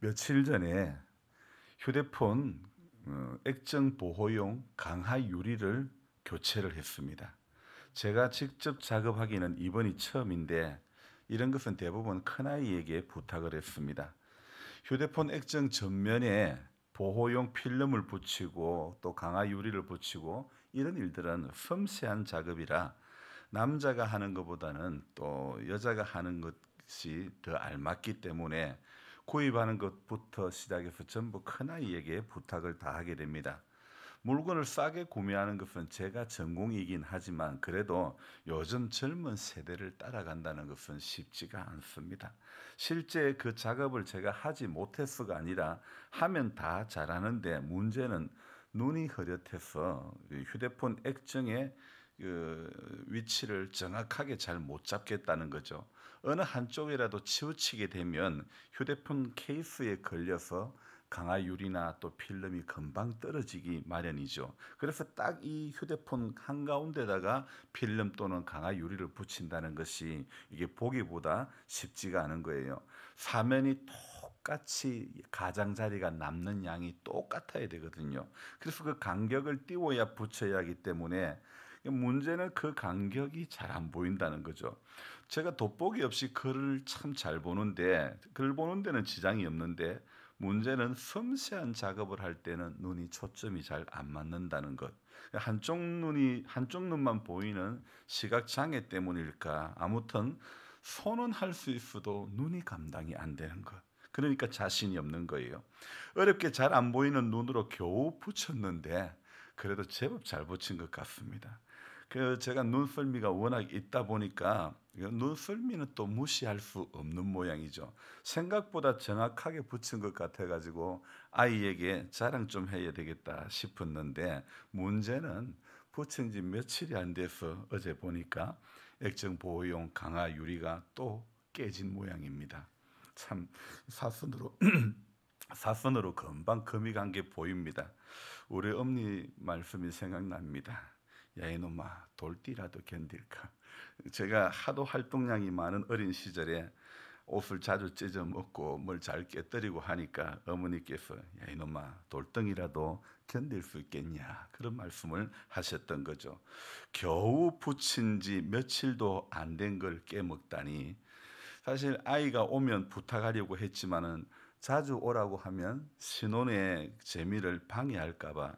며칠 전에 휴대폰 액정 보호용 강화 유리를 교체를 했습니다. 제가 직접 작업하기는 이번이 처음인데 이런 것은 대부분 큰아이에게 부탁을 했습니다. 휴대폰 액정 전면에 보호용 필름을 붙이고 또 강화 유리를 붙이고 이런 일들은 섬세한 작업이라 남자가 하는 것보다는 또 여자가 하는 것이 더 알맞기 때문에 구입하는 것부터 시작해서 전부 큰아이에게 부탁을 다 하게 됩니다. 물건을 싸게 구매하는 것은 제가 전공이긴 하지만 그래도 요즘 젊은 세대를 따라간다는 것은 쉽지가 않습니다. 실제 그 작업을 제가 하지 못해서가 아니라 하면 다 잘하는데 문제는 눈이 흐릿해서 휴대폰 액정의 위치를 정확하게 잘 못 잡겠다는 거죠. 어느 한쪽이라도 치우치게 되면 휴대폰 케이스에 걸려서 강화유리나 또 필름이 금방 떨어지기 마련이죠. 그래서 딱 이 휴대폰 한가운데다가 필름 또는 강화유리를 붙인다는 것이 이게 보기보다 쉽지가 않은 거예요. 사면이 똑같이 가장자리가 남는 양이 똑같아야 되거든요. 그래서 그 간격을 띄워야 붙여야 하기 때문에 문제는 그 간격이 잘 안 보인다는 거죠. 제가 돋보기 없이 글을 참 잘 보는데 글 보는 데는 지장이 없는데 문제는 섬세한 작업을 할 때는 눈이 초점이 잘 안 맞는다는 것. 한쪽 눈만 보이는 시각 장애 때문일까? 아무튼 손은 할 수 있어도 눈이 감당이 안 되는 것. 그러니까 자신이 없는 거예요. 어렵게 잘 안 보이는 눈으로 겨우 붙였는데 그래도 제법 잘 붙인 것 같습니다. 제가 눈썰미가 워낙 있다 보니까 눈썰미는 또 무시할 수 없는 모양이죠. 생각보다 정확하게 붙인 것 같아가지고 아이에게 자랑 좀 해야 되겠다 싶었는데 문제는 붙인 지 며칠이 안 돼서 어제 보니까 액정 보호용 강화 유리가 또 깨진 모양입니다. 참 사선으로 사선으로 금방 금이 간 게 보입니다. 우리 어머니 말씀이 생각납니다. 야 이놈아 돌띠라도 견딜까. 제가 하도 활동량이 많은 어린 시절에 옷을 자주 찢어 먹고 뭘 잘 깨뜨리고 하니까 어머니께서 야 이놈아 돌덩이라도 견딜 수 있겠냐 그런 말씀을 하셨던 거죠. 겨우 붙인 지 며칠도 안 된 걸 깨먹다니. 사실 아이가 오면 부탁하려고 했지만은 자주 오라고 하면 신혼의 재미를 방해할까 봐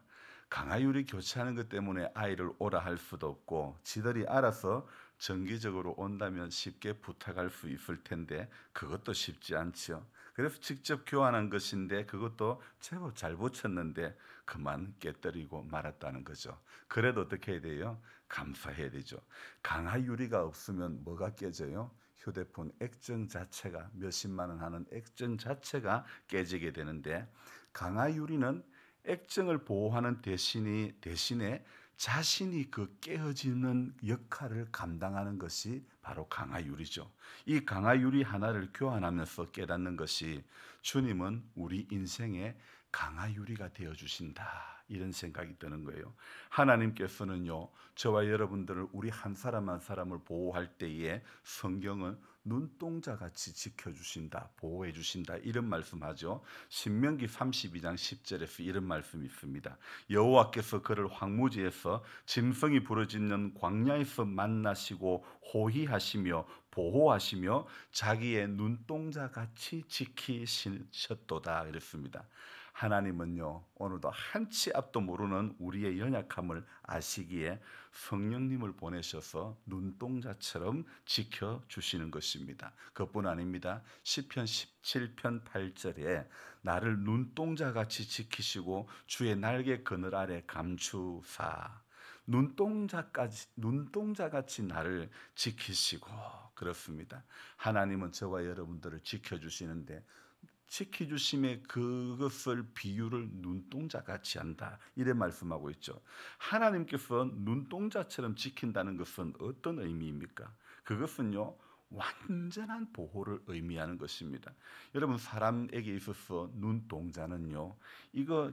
강화유리 교체하는 것 때문에 아이를 오라 할 수도 없고 지들이 알아서 정기적으로 온다면 쉽게 부탁할 수 있을 텐데 그것도 쉽지 않죠. 그래서 직접 교환한 것인데 그것도 제법 잘 붙였는데 그만 깨뜨리고 말았다는 거죠. 그래도 어떻게 해야 돼요? 감사해야 되죠. 강화유리가 없으면 뭐가 깨져요? 휴대폰 액정 자체가 몇십만 원 하는 액정 자체가 깨지게 되는데 강화유리는 액정을 보호하는 대신에 자신이 그 깨어지는 역할을 감당하는 것이 바로 강화유리죠. 이 강화유리 하나를 교환하면서 깨닫는 것이 주님은 우리 인생의 강화유리가 되어 주신다. 이런 생각이 드는 거예요. 하나님께서는요, 저와 여러분들을 우리 한 사람 한 사람을 보호할 때에 성경은 눈동자 같이 지켜주신다, 보호해주신다 이런 말씀하죠. 신명기 32장 10절에서 이런 말씀이 있습니다. 여호와께서 그를 황무지에서 짐승이 부르짖는 광야에서 만나시고 호위하시며 보호하시며 자기의 눈동자 같이 지키셨도다 이랬습니다. 하나님은요 오늘도 한치 앞도 모르는 우리의 연약함을 아시기에 성령님을 보내셔서 눈동자처럼 지켜주시는 것입니다. 그것뿐 아닙니다. 시편 17편 8절에 나를 눈동자같이 지키시고 주의 날개 그늘 아래 감추사 눈동자같이 나를 지키시고 그렇습니다. 하나님은 저와 여러분들을 지켜주시는데 지켜주심의 그것을 비유를 눈동자같이 한다 이래 말씀하고 있죠. 하나님께서 눈동자처럼 지킨다는 것은 어떤 의미입니까? 그것은요 완전한 보호를 의미하는 것입니다. 여러분 사람에게 있어서 눈동자는요 이거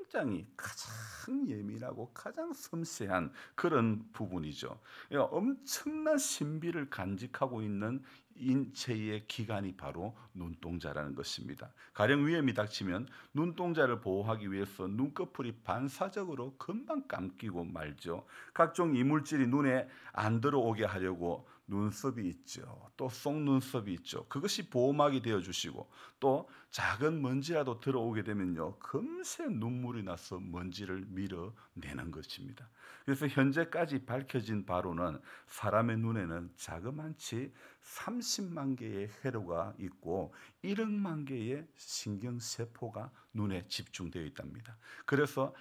굉장히 가장 예민하고 가장 섬세한 그런 부분이죠. 엄청난 신비를 간직하고 있는 인체의 기관이 바로 눈동자라는 것입니다. 가령 위험이 닥치면 눈동자를 보호하기 위해서 눈꺼풀이 반사적으로 금방 감기고 말죠. 각종 이물질이 눈에 안 들어오게 하려고 눈썹이 있죠. 또 속눈썹이 있죠. 그것이 보호막이 되어 주시고, 또 작은 먼지라도 들어오게 되면요, 금세 눈물이 나서 먼지를 밀어내는 것입니다. 그래서 현재까지 밝혀진 바로는 사람의 눈에는 자그만치 30만 개의 회로가 있고 1억만 개의 신경세포가 눈에 집중되어 있답니다. 그래서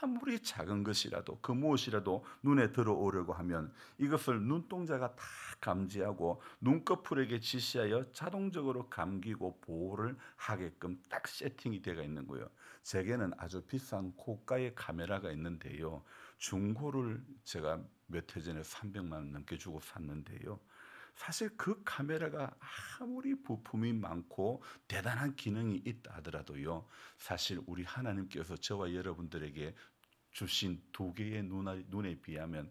아무리 작은 것이라도 그 무엇이라도 눈에 들어오려고 하면 이것을 눈동자가 다 감지하고 눈꺼풀에게 지시하여 자동적으로 감기고 보호를 하게끔 딱 세팅이 되어 있는 거예요. 제게는 아주 비싼 고가의 카메라가 있는데요, 중고를 제가 몇 해 전에 300만 원 넘게 주고 샀는데요, 사실 그 카메라가 아무리 부품이 많고 대단한 기능이 있다 하더라도요, 사실 우리 하나님께서 저와 여러분들에게 주신 두 개의 눈에 비하면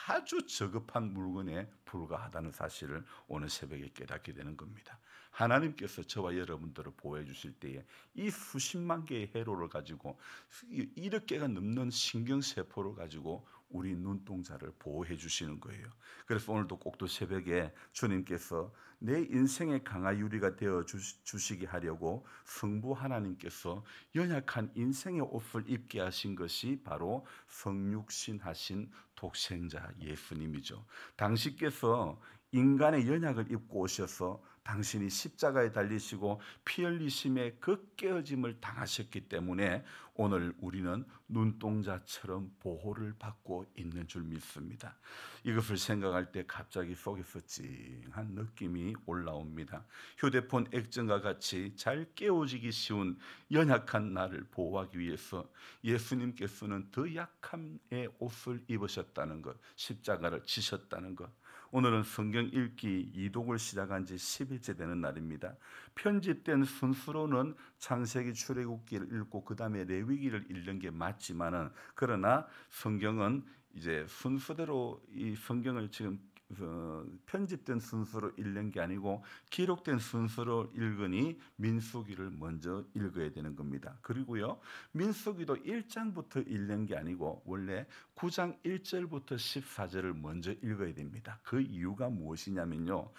아주 저급한 물건에 불과하다는 사실을 오늘 새벽에 깨닫게 되는 겁니다. 하나님께서 저와 여러분들을 보호해 주실 때에 이 수십만 개의 회로를 가지고 1억 개가 넘는 신경세포를 가지고 우리 눈동자를 보호해 주시는 거예요. 그래서 오늘도 꼭두 새벽에 주님께서 내 인생의 강화유리가 되어 주시게 하려고 성부 하나님께서 연약한 인생의 옷을 입게 하신 것이 바로 성육신하신 독생자 예수님이죠. 당신께서 인간의 연약을 입고 오셔서 당신이 십자가에 달리시고 피 흘리심에 그 깨어짐을 당하셨기 때문에 오늘 우리는 눈동자처럼 보호를 받고 있는 줄 믿습니다. 이것을 생각할 때 갑자기 속에서 찡한 느낌이 올라옵니다. 휴대폰 액정과 같이 잘 깨어지기 쉬운 연약한 나를 보호하기 위해서 예수님께서는 더 약함의 옷을 입으셨다는 것, 십자가를 지셨다는 것. 오늘은 성경 읽기 이독을 시작한 지 10일째 되는 날입니다. 편집된 순서로는 창세기, 출애굽기를 읽고 그 다음에 레위기를 읽는 게 맞지만은, 그러나 성경은 이제 순서대로 이 성경을 지금 편집된 순서로 읽는 게 아니고 기록된 순서로 읽으니 민수기를 먼저 읽어야 되는 겁니다. 그리고요, 민수기도 1장부터 읽는 게 아니고 원래 9장 1절부터 14절을 먼저 읽어야 됩니다. 그 이유가 무엇이냐면요,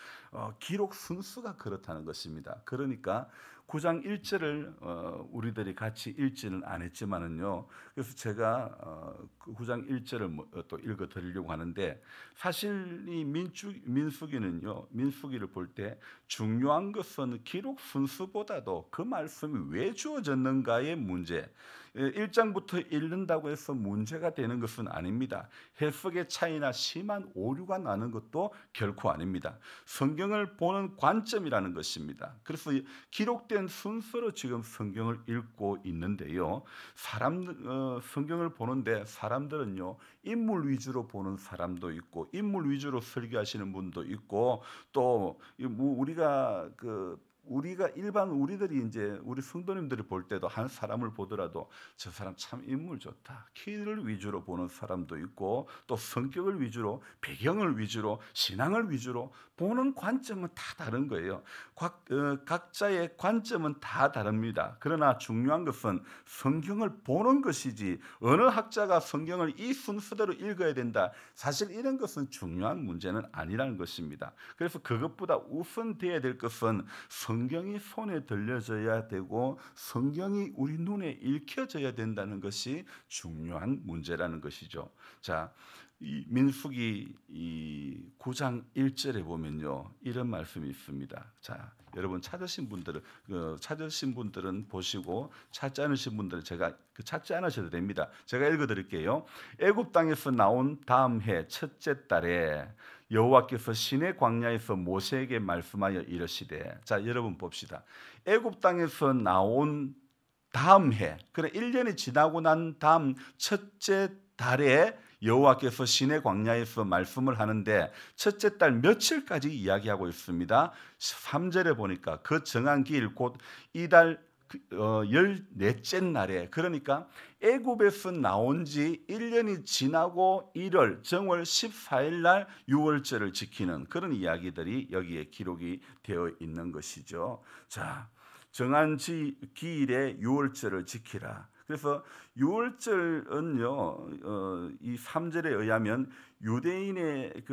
기록 순서가 그렇다는 것입니다. 그러니까 9장 1절을 우리들이 같이 읽지는 않았지만은요, 그래서 제가 9장 1절을 또 읽어 드리려고 하는데, 사실 이 민수기는요, 민수기를 볼 때 중요한 것은 기록 순서보다도 그 말씀이 왜 주어졌는가의 문제, 1장부터 읽는다고 해서 문제가 되는 것은 아닙니다. 해석의 차이나 심한 오류가 나는 것도 결코 아닙니다. 성경을 보는 관점이라는 것입니다. 그래서 기록된 순서로 지금 성경을 읽고 있는데요, 성경을 보는데 사람들은요, 인물 위주로 보는 사람도 있고 인물 위주로 설교하시는 분도 있고, 또 우리들이 이제 우리 성도님들이 볼 때도 한 사람을 보더라도 저 사람 참 인물 좋다, 키를 위주로 보는 사람도 있고, 또 성격을 위주로, 배경을 위주로, 신앙을 위주로 보는 관점은 다 다른 거예요. 각자의 관점은 다 다릅니다. 그러나 중요한 것은 성경을 보는 것이지, 어느 학자가 성경을 이 순서대로 읽어야 된다, 사실 이런 것은 중요한 문제는 아니라는 것입니다. 그래서 그것보다 우선돼야 될 것은 성경이 손에 들려져야 되고 성경이 우리 눈에 읽혀져야 된다는 것이 중요한 문제라는 것이죠. 자, 이 민수기 9장 1절에 보면요, 이런 말씀이 있습니다. 자, 여러분 찾으신 분들은 보시고, 찾지 않으신 분들은 찾지 않으셔도 됩니다. 제가 읽어드릴게요. 애굽 땅에서 나온 다음 해 첫째 달에 여호와께서 시내 광야에서 모세에게 말씀하여 이르시되, 자, 여러분 봅시다. 애굽 땅에서 나온 다음 해, 그래 1년이 지나고 난 다음 첫째 달에 여호와께서 시내 광야에서 말씀을 하는데, 첫째 달 며칠까지 이야기하고 있습니다. 3절에 보니까 그 정한 기일 곧 이달 14째 날에, 그러니까 애굽에서 나온 지 1년이 지나고 1월 정월 14일 날 유월절을 지키는 그런 이야기들이 여기에 기록이 되어 있는 것이죠. 자, 정한 기일에 유월절을 지키라. 그래서 유월절은요, 이 3절에 의하면 유대인의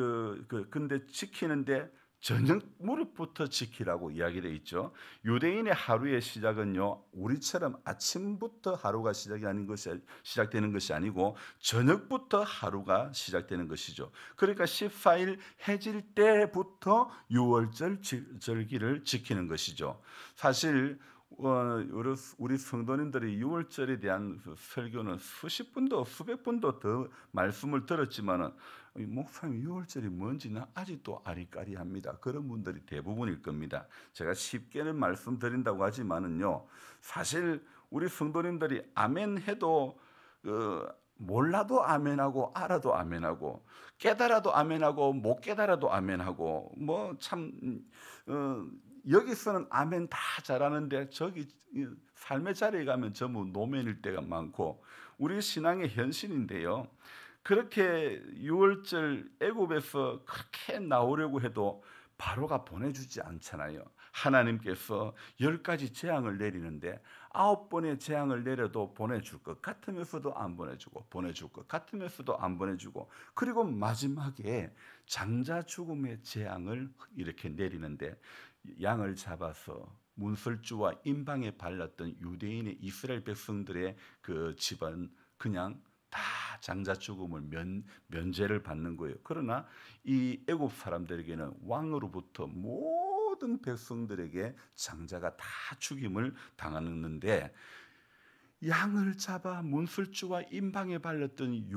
근데 지키는데 저녁 무렵부터 지키라고 이야기되어 있죠. 유대인의 하루의 시작은요, 우리처럼 아침부터 하루가 시작되는 것이 아니고 저녁부터 하루가 시작되는 것이죠. 그러니까 14일 해질 때부터 유월절 절기를 지키는 것이죠. 사실 우리 성도님들이 유월절에 대한 설교는 수십 분도 수백 분도 더 말씀을 들었지만은 목사님 유월절이 뭔지는 아직도 아리까리합니다. 그런 분들이 대부분일 겁니다. 제가 쉽게는 말씀드린다고 하지만은요, 사실 우리 성도님들이 아멘 해도 몰라도 아멘하고 알아도 아멘하고 깨달아도 아멘하고 못 깨달아도 아멘하고 여기서는 아멘 다 잘하는데 저기 삶의 자리에 가면 전부 노멘일 때가 많고 우리 신앙의 현실인데요. 그렇게 유월절 애굽에서 그렇게 나오려고 해도 바로가 보내주지 않잖아요. 하나님께서 10가지 재앙을 내리는데 9번의 재앙을 내려도 보내줄 것 같으면서도 안 보내주고 보내줄 것 같으면서도 안 보내주고 그리고 마지막에 장자 죽음의 재앙을 이렇게 내리는데 양을 잡아서 문설주와 임방에 발랐던 유대인의 이스라엘 백성들의 그 집은 그냥 다 장자 죽음을 면제를 받는 거예요. 그러나 이 애굽 사람들에게는 왕으로부터 모든 백성들에게 장자가 다 죽임을 당하는데 양을 잡아 문설주와 임방에 발랐던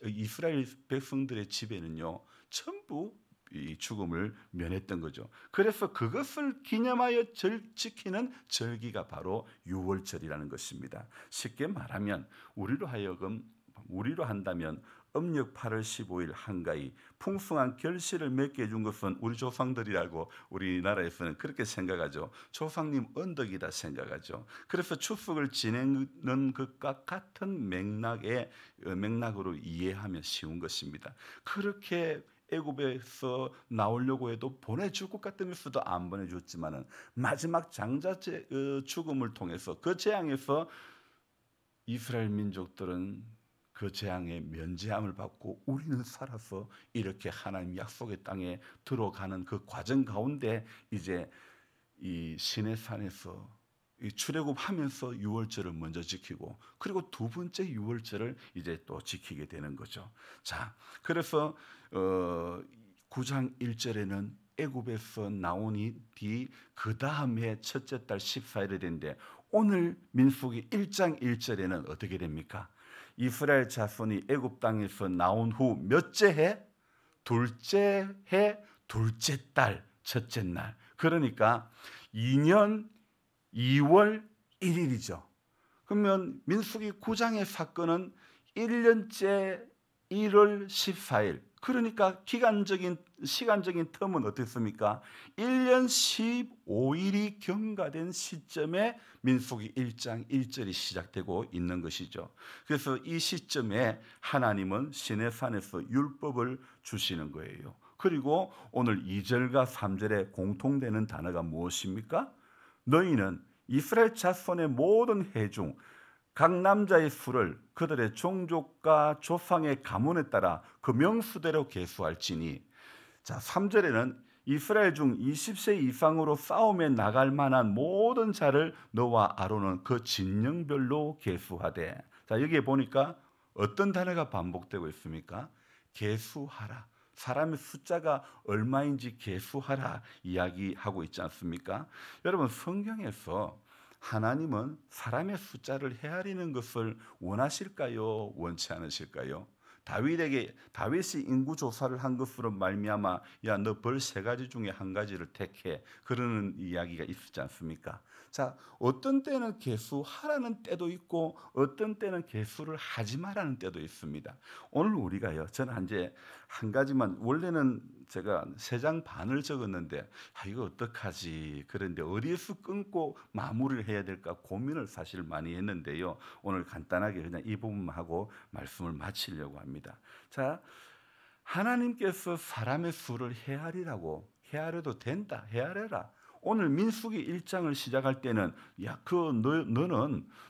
이스라엘 백성들의 집에는요 전부 이 죽음을 면했던 거죠. 그래서 그것을 기념하여 지키는 절기가 바로 유월절이라는 것입니다. 쉽게 말하면 우리로 한다면 음력 8월 15일 한가위 풍성한 결실을 맺게 해준 것은 우리 조상들이라고 우리나라에서는 그렇게 생각하죠. 조상님 언덕이다 생각하죠. 그래서 추석을 지내는 것과 같은 맥락으로 이해하면 쉬운 것입니다. 그렇게 애굽에서 나오려고 해도 보내줄 것 같으면서도 안 보내줬지만은 마지막 장자 죽음을 통해서 그 재앙에서 이스라엘 민족들은 그 재앙의 면제함을 받고 우리는 살아서 이렇게 하나님 약속의 땅에 들어가는 그 과정 가운데 이제 이 시내산에서 이 출애굽하면서 유월절을 먼저 지키고 그리고 두 번째 유월절을 이제 또 지키게 되는 거죠. 자, 그래서 9장 1절에는 애굽에서 나오니 뒤 그 다음에 첫째 달 14일이 된데 오늘 민수기 1장 1절에는 어떻게 됩니까? 이스라엘 자손이 애굽 땅에서 나온 후 몇째 해? 둘째 해, 둘째 달, 첫째 날. 그러니까 2년 2월 1일이죠. 그러면 민수기 9장의 사건은 1년째 1월 14일. 그러니까 시간적인 텀은 어떻습니까? 1년 15일이 경과된 시점에 민수기 1장 1절이 시작되고 있는 것이죠. 그래서 이 시점에 하나님은 시내산에서 율법을 주시는 거예요. 그리고 오늘 2절과 3절에 공통되는 단어가 무엇입니까? 너희는 이스라엘 자손의 모든 회중 각 남자의 수를 그들의 종족과 조상의 가문에 따라 그 명수대로 계수할지니. 자, 3절에는 이스라엘 중 20세 이상으로 싸움에 나갈 만한 모든 자를 너와 아론은 그 진영별로 계수하되. 자, 여기에 보니까 어떤 단어가 반복되고 있습니까? 계수하라. 사람의 숫자가 얼마인지 계수하라 이야기하고 있지 않습니까? 여러분, 성경에서 하나님은 사람의 숫자를 헤아리는 것을 원하실까요? 원치 않으실까요? 다윗이 인구 조사를 한 것으로 말미암아 야, 너 벌 3가지 중에 한 가지를 택해 그러는 이야기가 있었지 않습니까? 자, 어떤 때는 계수하라는 때도 있고 어떤 때는 계수를 하지 말라는 때도 있습니다. 오늘 우리가요, 저는 이제 한 가지만, 원래는 제가 3장 반을 적었는데 이거 어떡하지? 그런데 어디에서 끊고 마무리를 해야 될까 고민을 사실 많이 했는데요. 오늘 간단하게 그냥 이 부분만 하고 말씀을 마치려고 합니다. 자, 하나님께서 사람의 수를 헤아려도 된다. 헤아려라. 오늘 민수기 1장을 시작할 때는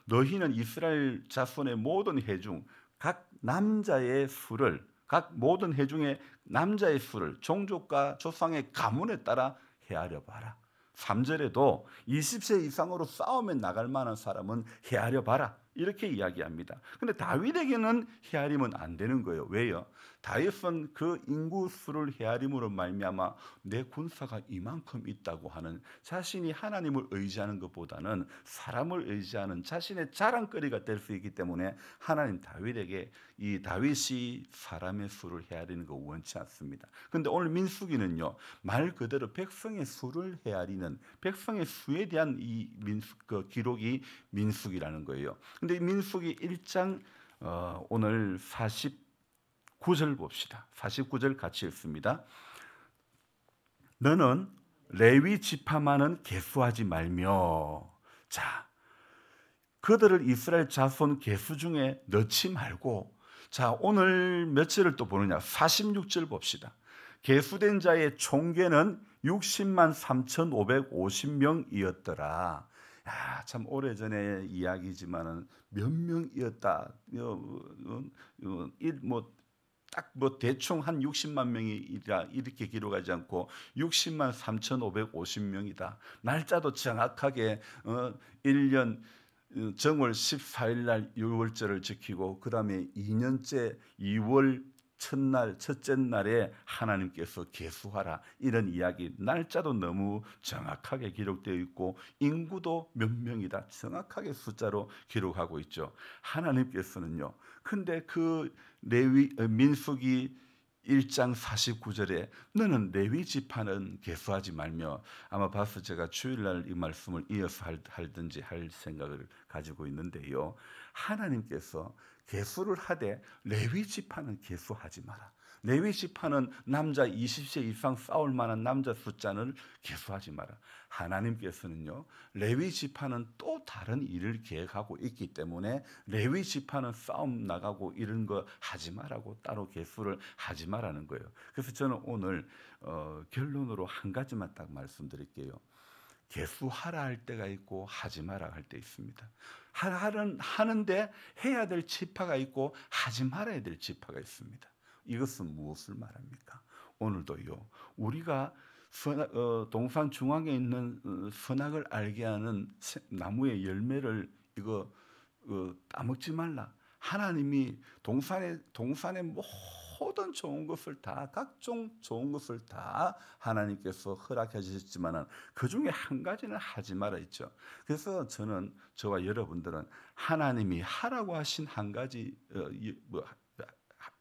너희는 이스라엘 자손의 모든 회중 각 남자의 수를 각 모든 회중의 남자의 수를 종족과 조상의 가문에 따라 헤아려 봐라. 3절에도 20세 이상으로 싸움에 나갈 만한 사람은 헤아려 봐라. 이렇게 이야기합니다. 근데 다윗에게는 헤아리면 안 되는 거예요. 왜요? 다윗은 그 인구 수를 헤아림으로 말미암아 내 군사가 이만큼 있다고 하는 자신이 하나님을 의지하는 것보다는 사람을 의지하는 자신의 자랑거리가 될 수 있기 때문에 하나님 다윗에게 이 다윗이 사람의 수를 헤아리는 거 원치 않습니다. 그런데 오늘 민수기는요, 말 그대로 백성의 수를 헤아리는 백성의 수에 대한 이 기록이 민수기라는 거예요. 근데 민수기 1장 오늘 49절 봅시다. 49절 같이 읽습니다. 너는 레위 지파만은 계수하지 말며, 자, 그들을 이스라엘 자손 계수 중에 넣지 말고, 자, 오늘 몇 절을 또 보느냐? 46절 봅시다. 계수된 자의 총계는 60만 3,550명이었더라. 야, 참 오래전의 이야기지만은 몇 명이었다. 딱 대충 한 60만 명이라 이렇게 기록하지 않고 60만 3,550명이다. 날짜도 정확하게 1년 정월 14일 날 6월절을 지키고 그 다음에 2년째 2월 첫째 날에 하나님께서 계수하라 이런 이야기, 날짜도 너무 정확하게 기록되어 있고 인구도 몇 명이다 정확하게 숫자로 기록하고 있죠. 하나님께서는요, 근데 그 민수기 1장 49절에 너는 레위 지파는 계수하지 말며, 아마 봐서 제가 주일날 이 말씀을 이어서 할든지 할 생각을 가지고 있는데요, 하나님께서 계수를 하되 레위 지파는 계수하지 마라. 레위 지파는 남자 20세 이상 싸울 만한 남자 숫자는 계수하지 마라. 하나님께서는요, 레위 지파는 또 다른 일을 계획하고 있기 때문에 레위 지파는 싸움 나가고 이런 거 하지 말라고 따로 계수를 하지 말라는 거예요. 그래서 저는 오늘 결론으로 한 가지만 딱 말씀드릴게요. 계수하라 할 때가 있고 하지 마라 할 때 있습니다. 하는데 해야 될 지파가 있고 하지 말아야 될 지파가 있습니다. 이것은 무엇을 말합니까? 오늘도요, 우리가 동산 중앙에 있는 선악을 알게 하는 나무의 열매를 이거 따먹지 말라. 하나님이 동산의 모든 좋은 것을 다, 각종 좋은 것을 다 하나님께서 허락해 주셨지만은 그 중에 한 가지는 하지 말아 있죠. 그래서 저와 여러분들은 하나님이 하라고 하신 한 가지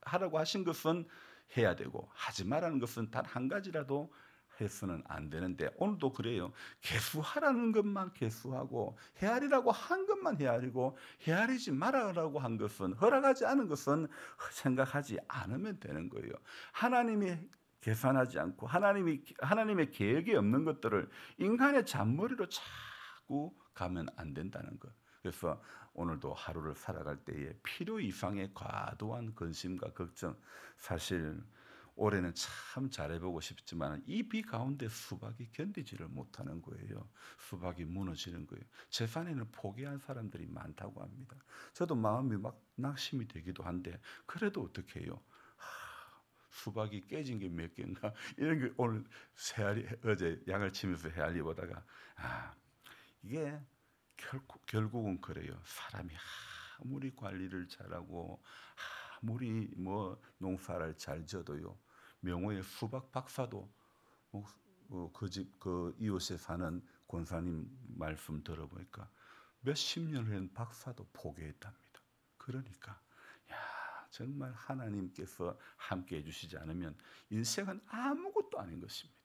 하라고 하신 것은 해야 되고 하지 말라는 것은 단 한 가지라도 해서는 안 되는데, 오늘도 그래요. 계수하라는 것만 계수하고 헤아리라고 한 것만 헤아리고 헤아리지 말아라고 한 것은, 허락하지 않은 것은 생각하지 않으면 되는 거예요. 하나님이 계산하지 않고 하나님의 계획이 없는 것들을 인간의 잔머리로 자꾸 가면 안 된다는 것. 그래서 오늘도 하루를 살아갈 때에 필요 이상의 과도한 근심과 걱정, 사실 올해는 참 잘해보고 싶지만 이 비 가운데 수박이 견디지를 못하는 거예요. 수박이 무너지는 거예요. 재산에는 포기한 사람들이 많다고 합니다. 저도 마음이 막 낙심이 되기도 한데 그래도 어떻게 해요? 수박이 깨진 게 몇 개인가 이런 게 오늘 어제 양을 치면서 헤아리 보다가 이게 결국은 그래요. 사람이 아무리 관리를 잘하고 아무리 농사를 잘 져도요, 명호의 수박 박사도 그 이웃에 사는 권사님 말씀 들어보니까 몇십 년을 한 박사도 포기했답니다. 그러니까 정말 하나님께서 함께 해주시지 않으면 인생은 아무것도 아닌 것입니다.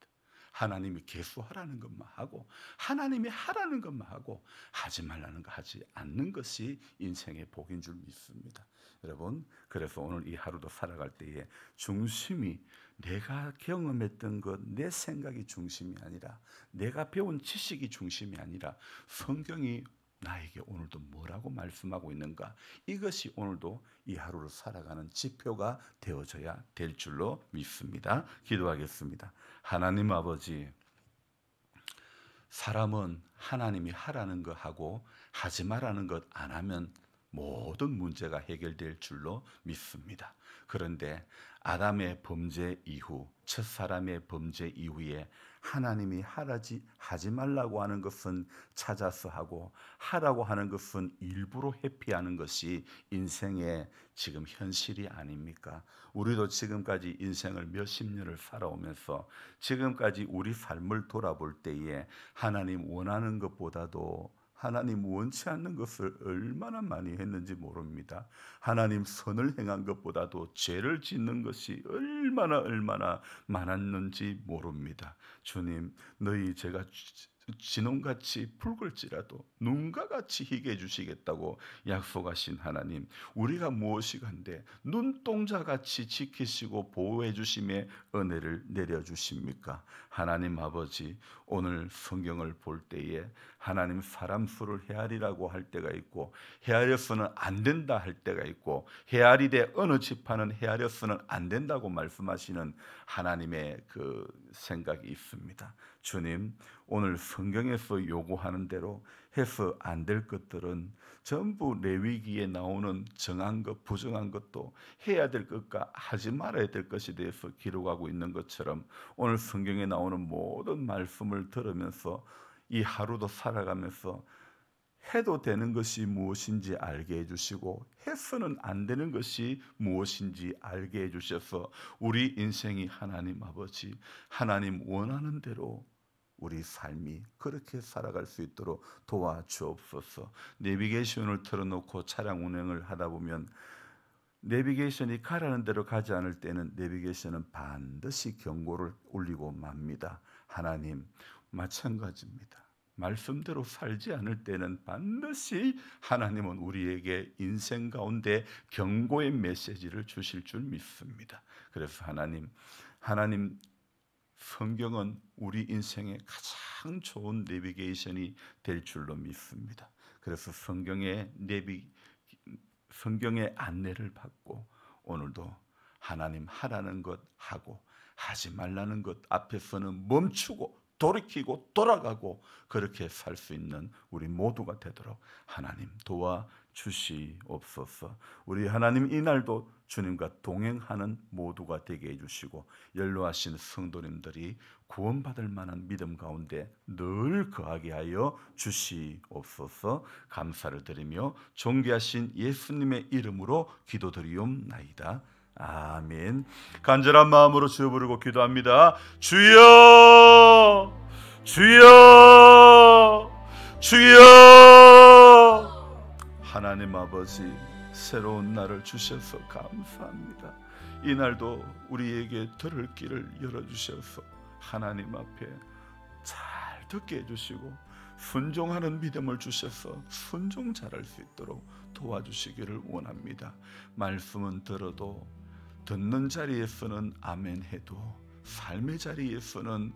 하나님이 개수하라는 것만 하고 하나님이 하라는 것만 하고 하지 말라는 거 하지 않는 것이 인생의 복인 줄 믿습니다. 여러분, 그래서 오늘 이 하루도 살아갈 때에 중심이 내가 경험했던 것, 내 생각이 중심이 아니라 내가 배운 지식이 중심이 아니라 성경이 나에게 오늘도 뭐라고 말씀하고 있는가, 이것이 오늘도 이 하루를 살아가는 지표가 되어져야 될 줄로 믿습니다. 기도하겠습니다. 하나님 아버지, 사람은 하나님이 하라는 거 하고 하지 말라는 것 안 하면 모든 문제가 해결될 줄로 믿습니다. 그런데 아담의 범죄 이후, 첫사람의 범죄 이후에 하나님이 하지 말라고 하는 것은 찾아서 하고 하라고 하는 것은 일부러 회피하는 것이 인생의 지금 현실이 아닙니까? 우리도 지금까지 인생을 몇십 년을 살아오면서 지금까지 우리 삶을 돌아볼 때에 하나님 원하는 것보다도 하나님 원치 않는 것을 얼마나 많이 했는지 모릅니다. 하나님 선을 행한 것보다도 죄를 짓는 것이 얼마나 많았는지 모릅니다. 주님, 너희 제가 진홍같이 붉을지라도 눈과 같이 희게 해주시겠다고 약속하신 하나님, 우리가 무엇이 간데 눈동자같이 지키시고 보호해 주심의 은혜를 내려주십니까? 하나님 아버지, 오늘 성경을 볼 때에 하나님 사람 수를 헤아리라고 할 때가 있고 헤아려서는 안 된다 할 때가 있고 헤아리되 어느 지파는 헤아려서는 안 된다고 말씀하시는 하나님의 그 생각이 있습니다. 주님, 오늘 성경에서 요구하는 대로 해서 안 될 것들은 전부 레위기에 나오는 정한 것, 부정한 것도 해야 될 것과 하지 말아야 될 것에 대해서 기록하고 있는 것처럼 오늘 성경에 나오는 모든 말씀을 들으면서 이 하루도 살아가면서 해도 되는 것이 무엇인지 알게 해주시고 해서는 안 되는 것이 무엇인지 알게 해주셔서 우리 인생이 하나님 아버지, 하나님 원하는 대로 우리 삶이 그렇게 살아갈 수 있도록 도와주옵소서. 내비게이션을 틀어놓고 차량 운행을 하다 보면 내비게이션이 가라는 대로 가지 않을 때는 내비게이션은 반드시 경고를 울리고 맙니다. 하나님, 마찬가지입니다. 말씀대로 살지 않을 때는 반드시 하나님은 우리에게 인생 가운데 경고의 메시지를 주실 줄 믿습니다. 그래서 하나님 성경은 우리 인생의 가장 좋은 내비게이션이 될 줄로 믿습니다. 그래서 성경의 안내를 받고 오늘도 하나님 하라는 것 하고 하지 말라는 것 앞에서는 멈추고 돌이키고 돌아가고 그렇게 살 수 있는 우리 모두가 되도록 하나님 도와주시옵소서. 우리 하나님 이날도 주님과 동행하는 모두가 되게 해주시고 연로하신 성도님들이 구원받을 만한 믿음 가운데 늘 거하게 하여 주시옵소서. 감사를 드리며 존귀하신 예수님의 이름으로 기도드리옵나이다. 아멘. 간절한 마음으로 주여 부르고 기도합니다. 주여, 주여, 주여. 하나님 아버지, 새로운 날을 주셔서 감사합니다. 이 날도 우리에게 들을 길을 열어주셔서 하나님 앞에 잘 듣게 해주시고 순종하는 믿음을 주셔서 순종 잘할 수 있도록 도와주시기를 원합니다. 말씀은 들어도 듣는 자리에서는 아멘 해도 삶의 자리에서는